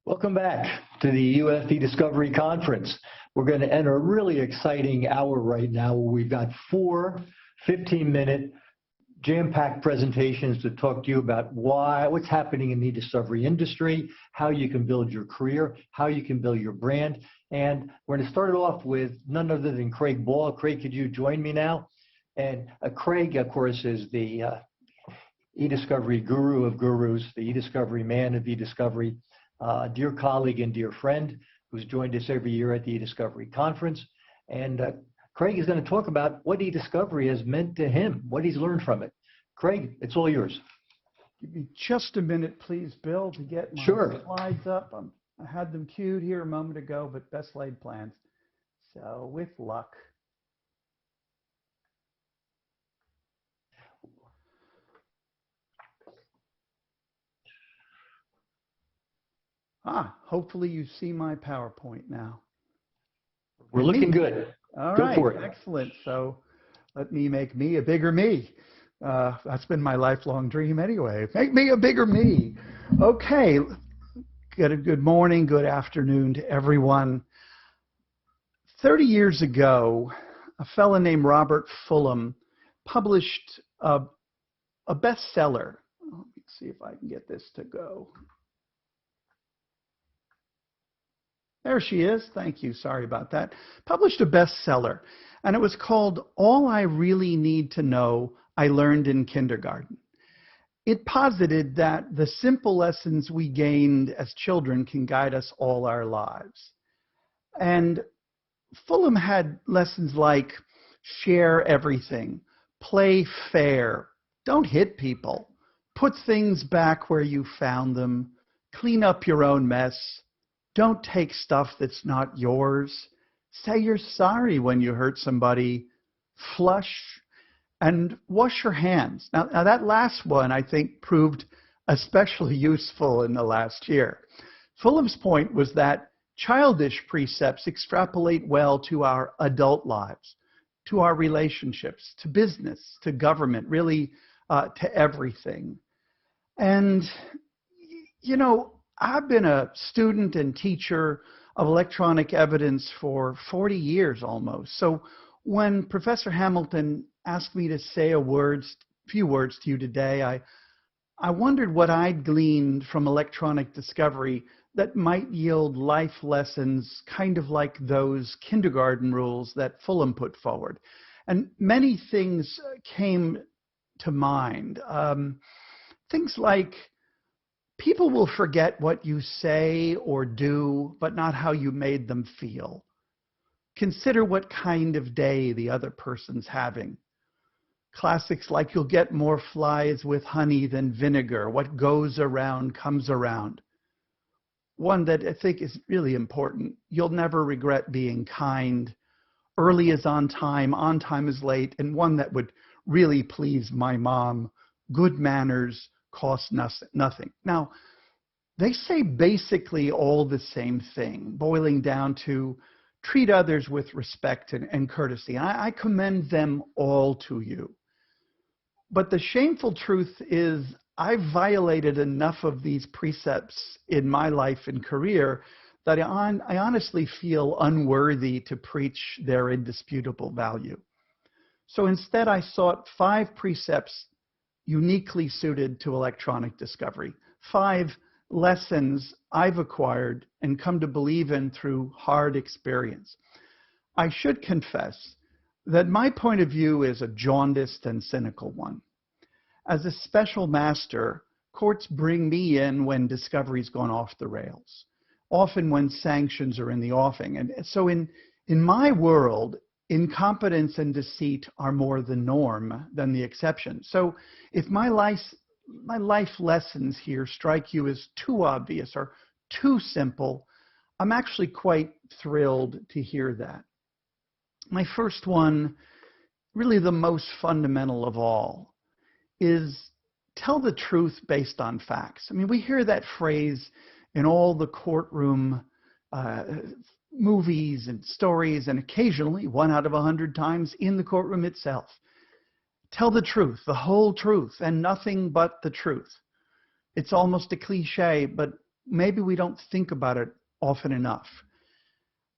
Welcome back to the UF Discovery Conference. We're going to enter a really exciting hour right now where we've got four 15-minute jam-packed presentations to talk to you about what's happening in the discovery industry, how you can build your career, how you can build your brand. And we're going to start it off with none other than Craig Ball. Craig, could you join me now? And Craig, of course, is the e-discovery guru of gurus, the e-discovery man of e-discovery, dear colleague and dear friend who's joined us every year at the e-discovery conference. And Craig is going to talk about what e-discovery has meant to him, what he's learned from it. Craig, it's all yours. Give me just a minute, please, Bill, to get my slides up. I had them queued here a moment ago, but best laid plans. So with luck. Hopefully you see my PowerPoint now. We're looking good. All Go right, for it. Excellent. So let me make me a bigger me. That's been my lifelong dream anyway. Make me a bigger me. Okay. Good morning, good afternoon to everyone. 30 years ago, a fellow named Robert Fulghum published a bestseller. Let me see if I can get this to go. There she is. Thank you. Sorry about that. Published a bestseller, and it was called All I Really Need to Know I Learned in Kindergarten. It posited that the simple lessons we gained as children can guide us all our lives. And Fulghum had lessons like share everything, play fair, don't hit people, put things back where you found them, clean up your own mess, don't take stuff that's not yours, say you're sorry when you hurt somebody, flush, and wash your hands. Now that last one, I think, proved especially useful in the last year. Fulgham's point was that childish precepts extrapolate well to our adult lives, to our relationships, to business, to government, really to everything. And, you know, I've been a student and teacher of electronic evidence for 40 years almost. So when Professor Hamilton asked me to say a few words to you today, I wondered what I'd gleaned from electronic discovery that might yield life lessons kind of like those kindergarten rules that Fulghum put forward. And many things came to mind. Things like, people will forget what you say or do, but not how you made them feel. Consider what kind of day the other person's having. Classics like you'll get more flies with honey than vinegar. What goes around comes around. One that I think is really important. You'll never regret being kind. Early is on time is late, and one that would really please my mom. Good manners cost nothing. Now, they say basically all the same thing, boiling down to treat others with respect and courtesy. And I commend them all to you. But the shameful truth is I've violated enough of these precepts in my life and career that I honestly feel unworthy to preach their indisputable value. So instead, I sought 5 precepts uniquely suited to electronic discovery, 5 lessons I've acquired and come to believe in through hard experience. I should confess that my point of view is a jaundiced and cynical one. As a special master, courts bring me in when discovery's gone off the rails, often when sanctions are in the offing. And so in my world, incompetence and deceit are more the norm than the exception. So if my life lessons here strike you as too obvious or too simple, I'm actually quite thrilled to hear that. My first one, really the most fundamental of all, is tell the truth based on facts. I mean, we hear that phrase in all the courtroom movies and stories, and occasionally 1 out of 100 times in the courtroom itself. Tell the truth, the whole truth, and nothing but the truth. It's almost a cliche, but maybe we don't think about it often enough.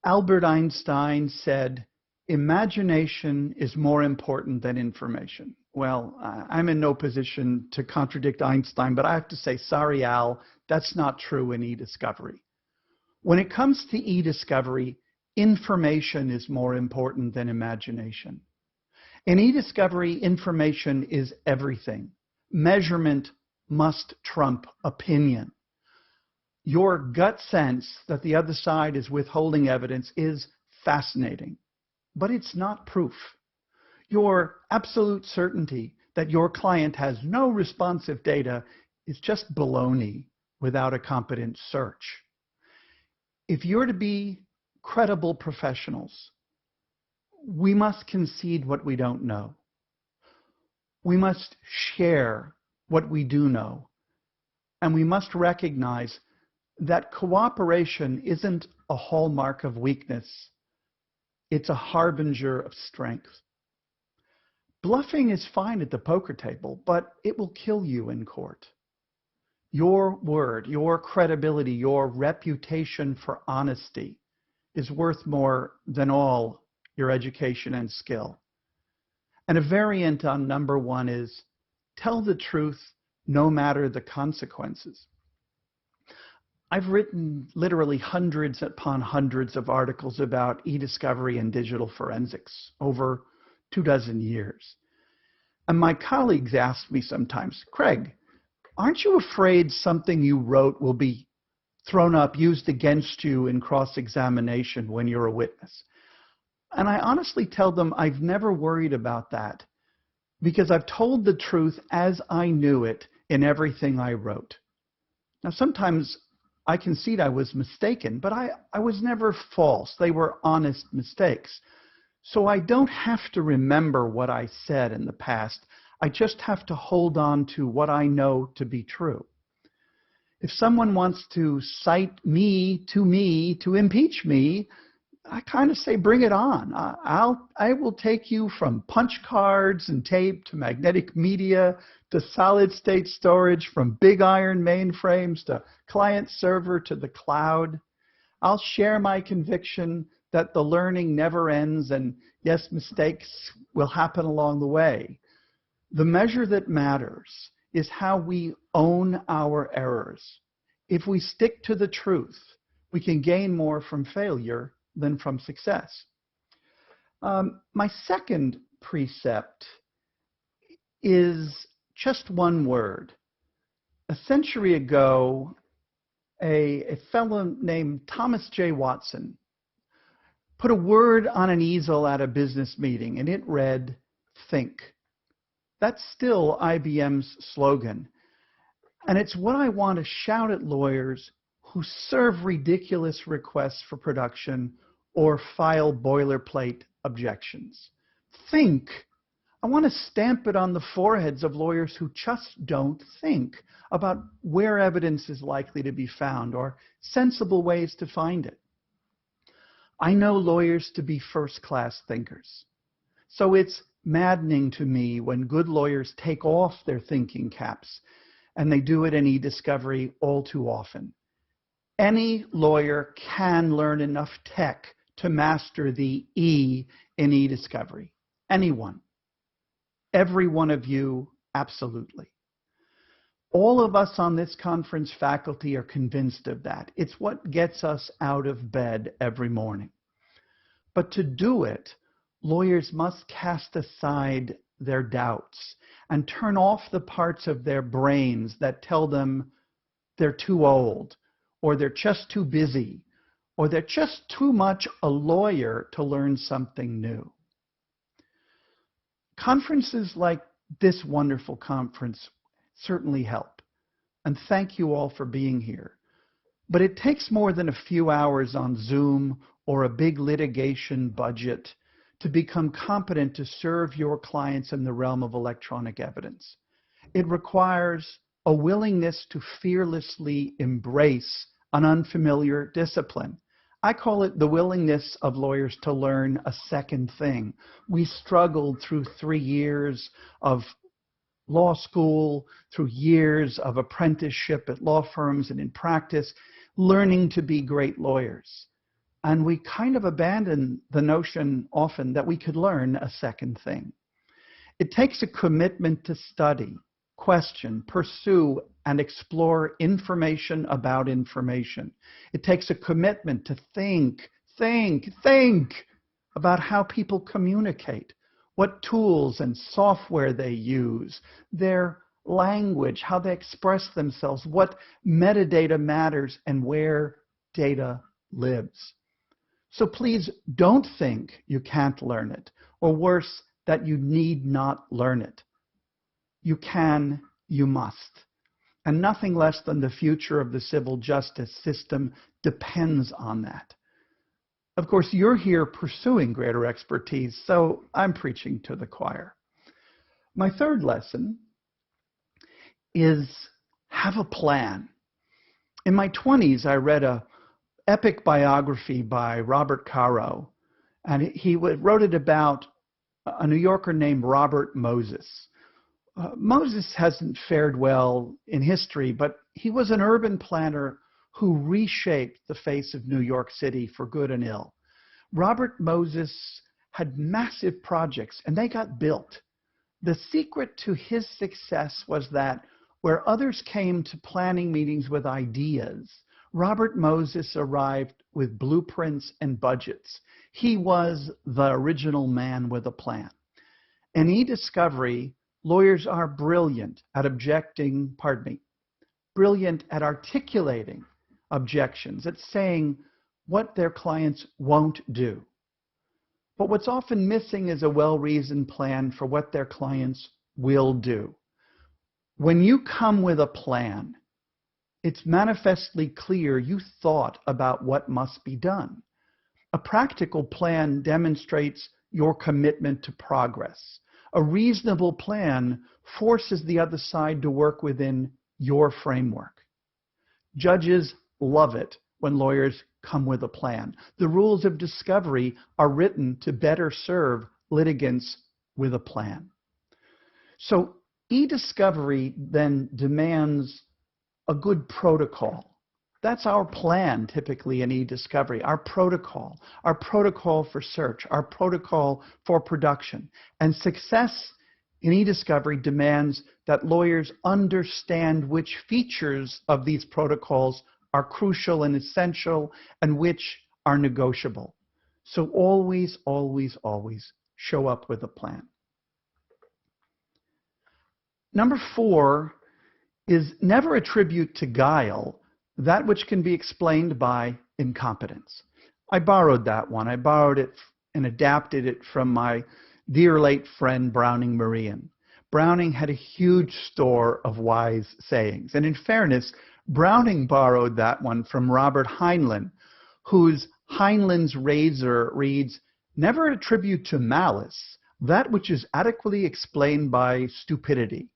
Albert Einstein said, imagination is more important than information. Well, I'm in no position to contradict Einstein, but I have to say, sorry, Al, that's not true in e-discovery. When it comes to e-discovery, information is more important than imagination. In e-discovery, information is everything. Measurement must trump opinion. Your gut sense that the other side is withholding evidence is fascinating, but it's not proof. Your absolute certainty that your client has no responsive data is just baloney without a competent search. If you're to be credible professionals, we must concede what we don't know. We must share what we do know. And we must recognize that cooperation isn't a hallmark of weakness. It's a harbinger of strength. Bluffing is fine at the poker table, but it will kill you in court. Your word, your credibility, your reputation for honesty is worth more than all your education and skill. And a variant on number one is tell the truth no matter the consequences. I've written literally hundreds upon hundreds of articles about e-discovery and digital forensics over 24 years. And my colleagues ask me sometimes, Craig, aren't you afraid something you wrote will be thrown up, used against you in cross-examination when you're a witness? And I honestly tell them I've never worried about that because I've told the truth as I knew it in everything I wrote. Now, sometimes I concede I was mistaken, but I was never false. They were honest mistakes. So I don't have to remember what I said in the past. I just have to hold on to what I know to be true. If someone wants to cite me to impeach me, I kind of say, bring it on. I will take you from punch cards and tape to magnetic media to solid state storage, from big iron mainframes to client server to the cloud. I'll share my conviction that the learning never ends and yes, mistakes will happen along the way. The measure that matters is how we own our errors. If we stick to the truth, we can gain more from failure than from success. My second precept is just one word. A century ago, a fellow named Thomas J. Watson put a word on an easel at a business meeting, and it read, think. That's still IBM's slogan. And it's what I want to shout at lawyers who serve ridiculous requests for production or file boilerplate objections. Think. I want to stamp it on the foreheads of lawyers who just don't think about where evidence is likely to be found or sensible ways to find it. I know lawyers to be first-class thinkers. So it's maddening to me when good lawyers take off their thinking caps, and they do it in e-discovery all too often. Any lawyer can learn enough tech to master the E in e-discovery. Anyone. Every one of you, absolutely. All of us on this conference faculty are convinced of that. It's what gets us out of bed every morning. But to do it, lawyers must cast aside their doubts and turn off the parts of their brains that tell them they're too old, or they're just too busy, or they're just too much a lawyer to learn something new. Conferences like this wonderful conference certainly help. And thank you all for being here. But it takes more than a few hours on Zoom or a big litigation budget to become competent to serve your clients in the realm of electronic evidence. It requires a willingness to fearlessly embrace an unfamiliar discipline. I call it the willingness of lawyers to learn a second thing. We struggled through 3 years of law school, through years of apprenticeship at law firms and in practice, learning to be great lawyers. And we kind of abandon the notion often that we could learn a second thing. It takes a commitment to study, question, pursue, and explore information about information. It takes a commitment to think about how people communicate, what tools and software they use, their language, how they express themselves, what metadata matters, and where data lives. So please don't think you can't learn it, or worse, that you need not learn it. You can, you must. And nothing less than the future of the civil justice system depends on that. Of course, you're here pursuing greater expertise, so I'm preaching to the choir. My third lesson is have a plan. In my 20s, I read an epic biography by Robert Caro, and he wrote it about a New Yorker named Robert Moses. Moses hasn't fared well in history, but he was an urban planner who reshaped the face of New York City for good and ill. Robert Moses had massive projects, and they got built. The secret to his success was that where others came to planning meetings with ideas, Robert Moses arrived with blueprints and budgets. He was the original man with a plan. In e-discovery, lawyers are brilliant at brilliant at articulating objections, at saying what their clients won't do. But what's often missing is a well-reasoned plan for what their clients will do. When you come with a plan, it's manifestly clear you thought about what must be done. A practical plan demonstrates your commitment to progress. A reasonable plan forces the other side to work within your framework. Judges love it when lawyers come with a plan. The rules of discovery are written to better serve litigants with a plan. So e-discovery then demands a good protocol. That's our plan typically in e-discovery, our protocol for search, our protocol for production. And success in e-discovery demands that lawyers understand which features of these protocols are crucial and essential and which are negotiable. So always, always, always show up with a plan. Number 4 is never attribute to guile that which can be explained by incompetence. I borrowed that one. I borrowed it and adapted it from my dear late friend Browning Marion. Browning had a huge store of wise sayings. And in fairness, Browning borrowed that one from Robert Heinlein, whose Heinlein's razor reads, "Never attribute to malice that which is adequately explained by stupidity."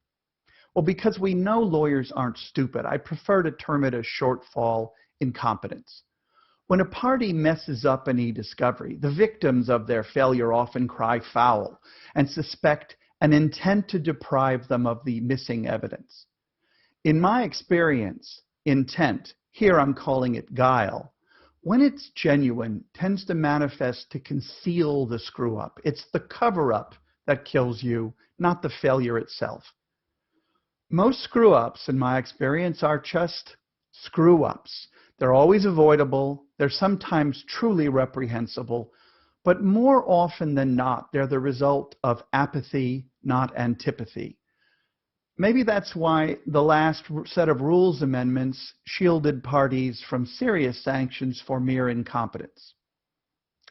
Well, because we know lawyers aren't stupid, I prefer to term it a shortfall incompetence. When a party messes up an e-discovery, the victims of their failure often cry foul and suspect an intent to deprive them of the missing evidence. In my experience, intent, here I'm calling it guile, when it's genuine, tends to manifest to conceal the screw-up. It's the cover-up that kills you, not the failure itself. Most screw-ups, in my experience, are just screw-ups. They're always avoidable. They're sometimes truly reprehensible. But more often than not, they're the result of apathy, not antipathy. Maybe that's why the last set of rules amendments shielded parties from serious sanctions for mere incompetence.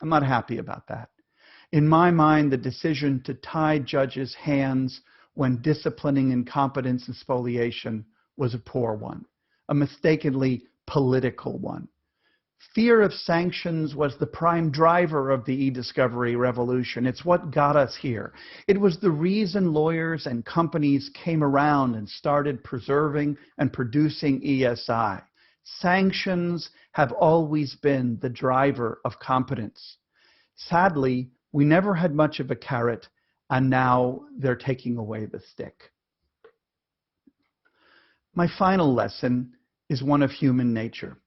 I'm not happy about that. In my mind, the decision to tie judges' hands when disciplining incompetence and spoliation was a poor one, a mistakenly political one. Fear of sanctions was the prime driver of the e-discovery revolution. It's what got us here. It was the reason lawyers and companies came around and started preserving and producing ESI. Sanctions have always been the driver of competence. Sadly, we never had much of a carrot, and now they're taking away the stick. My final lesson is one of human nature.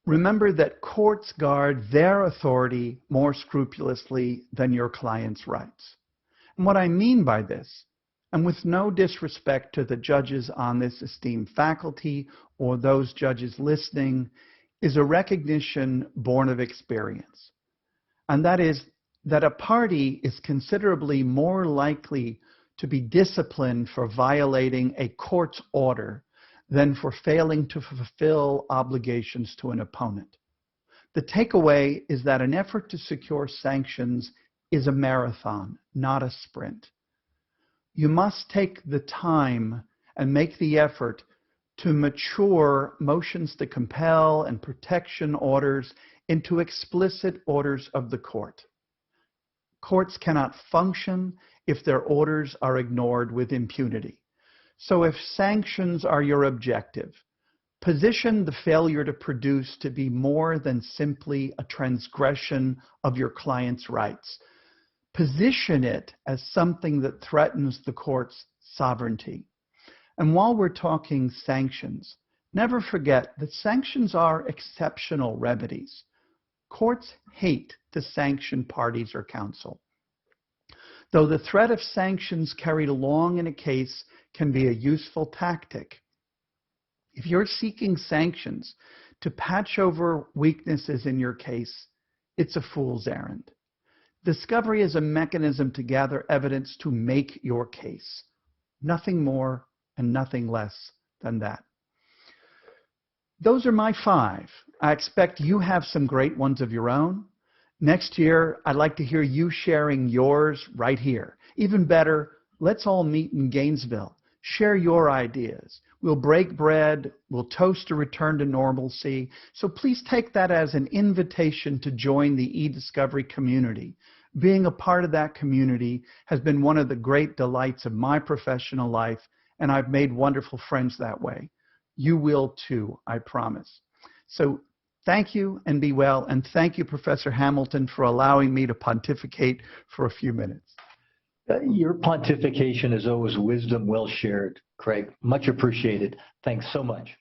Remember that courts guard their authority more scrupulously than your client's rights. And what I mean by this, and with no disrespect to the judges on this esteemed faculty or those judges listening, is a recognition born of experience. And that is that a party is considerably more likely to be disciplined for violating a court's order than for failing to fulfill obligations to an opponent. The takeaway is that an effort to secure sanctions is a marathon, not a sprint. You must take the time and make the effort to mature motions to compel and protection orders into explicit orders of the court. Courts cannot function if their orders are ignored with impunity. So if sanctions are your objective, position the failure to produce to be more than simply a transgression of your client's rights. Position it as something that threatens the court's sovereignty. And while we're talking sanctions, never forget that sanctions are exceptional remedies. Courts hate to sanction parties or counsel. Though the threat of sanctions carried along in a case can be a useful tactic, if you're seeking sanctions to patch over weaknesses in your case, it's a fool's errand. Discovery is a mechanism to gather evidence to make your case. Nothing more and nothing less than that. Those are my 5. I expect you have some great ones of your own. Next year, I'd like to hear you sharing yours right here. Even better, let's all meet in Gainesville. Share your ideas. We'll break bread. We'll toast a return to normalcy. So please take that as an invitation to join the eDiscovery community. Being a part of that community has been one of the great delights of my professional life, and I've made wonderful friends that way. You will too, I promise. So thank you and be well, and thank you, Professor Hamilton, for allowing me to pontificate for a few minutes. Your pontification is always wisdom well shared, Craig. Much appreciated. Thanks so much.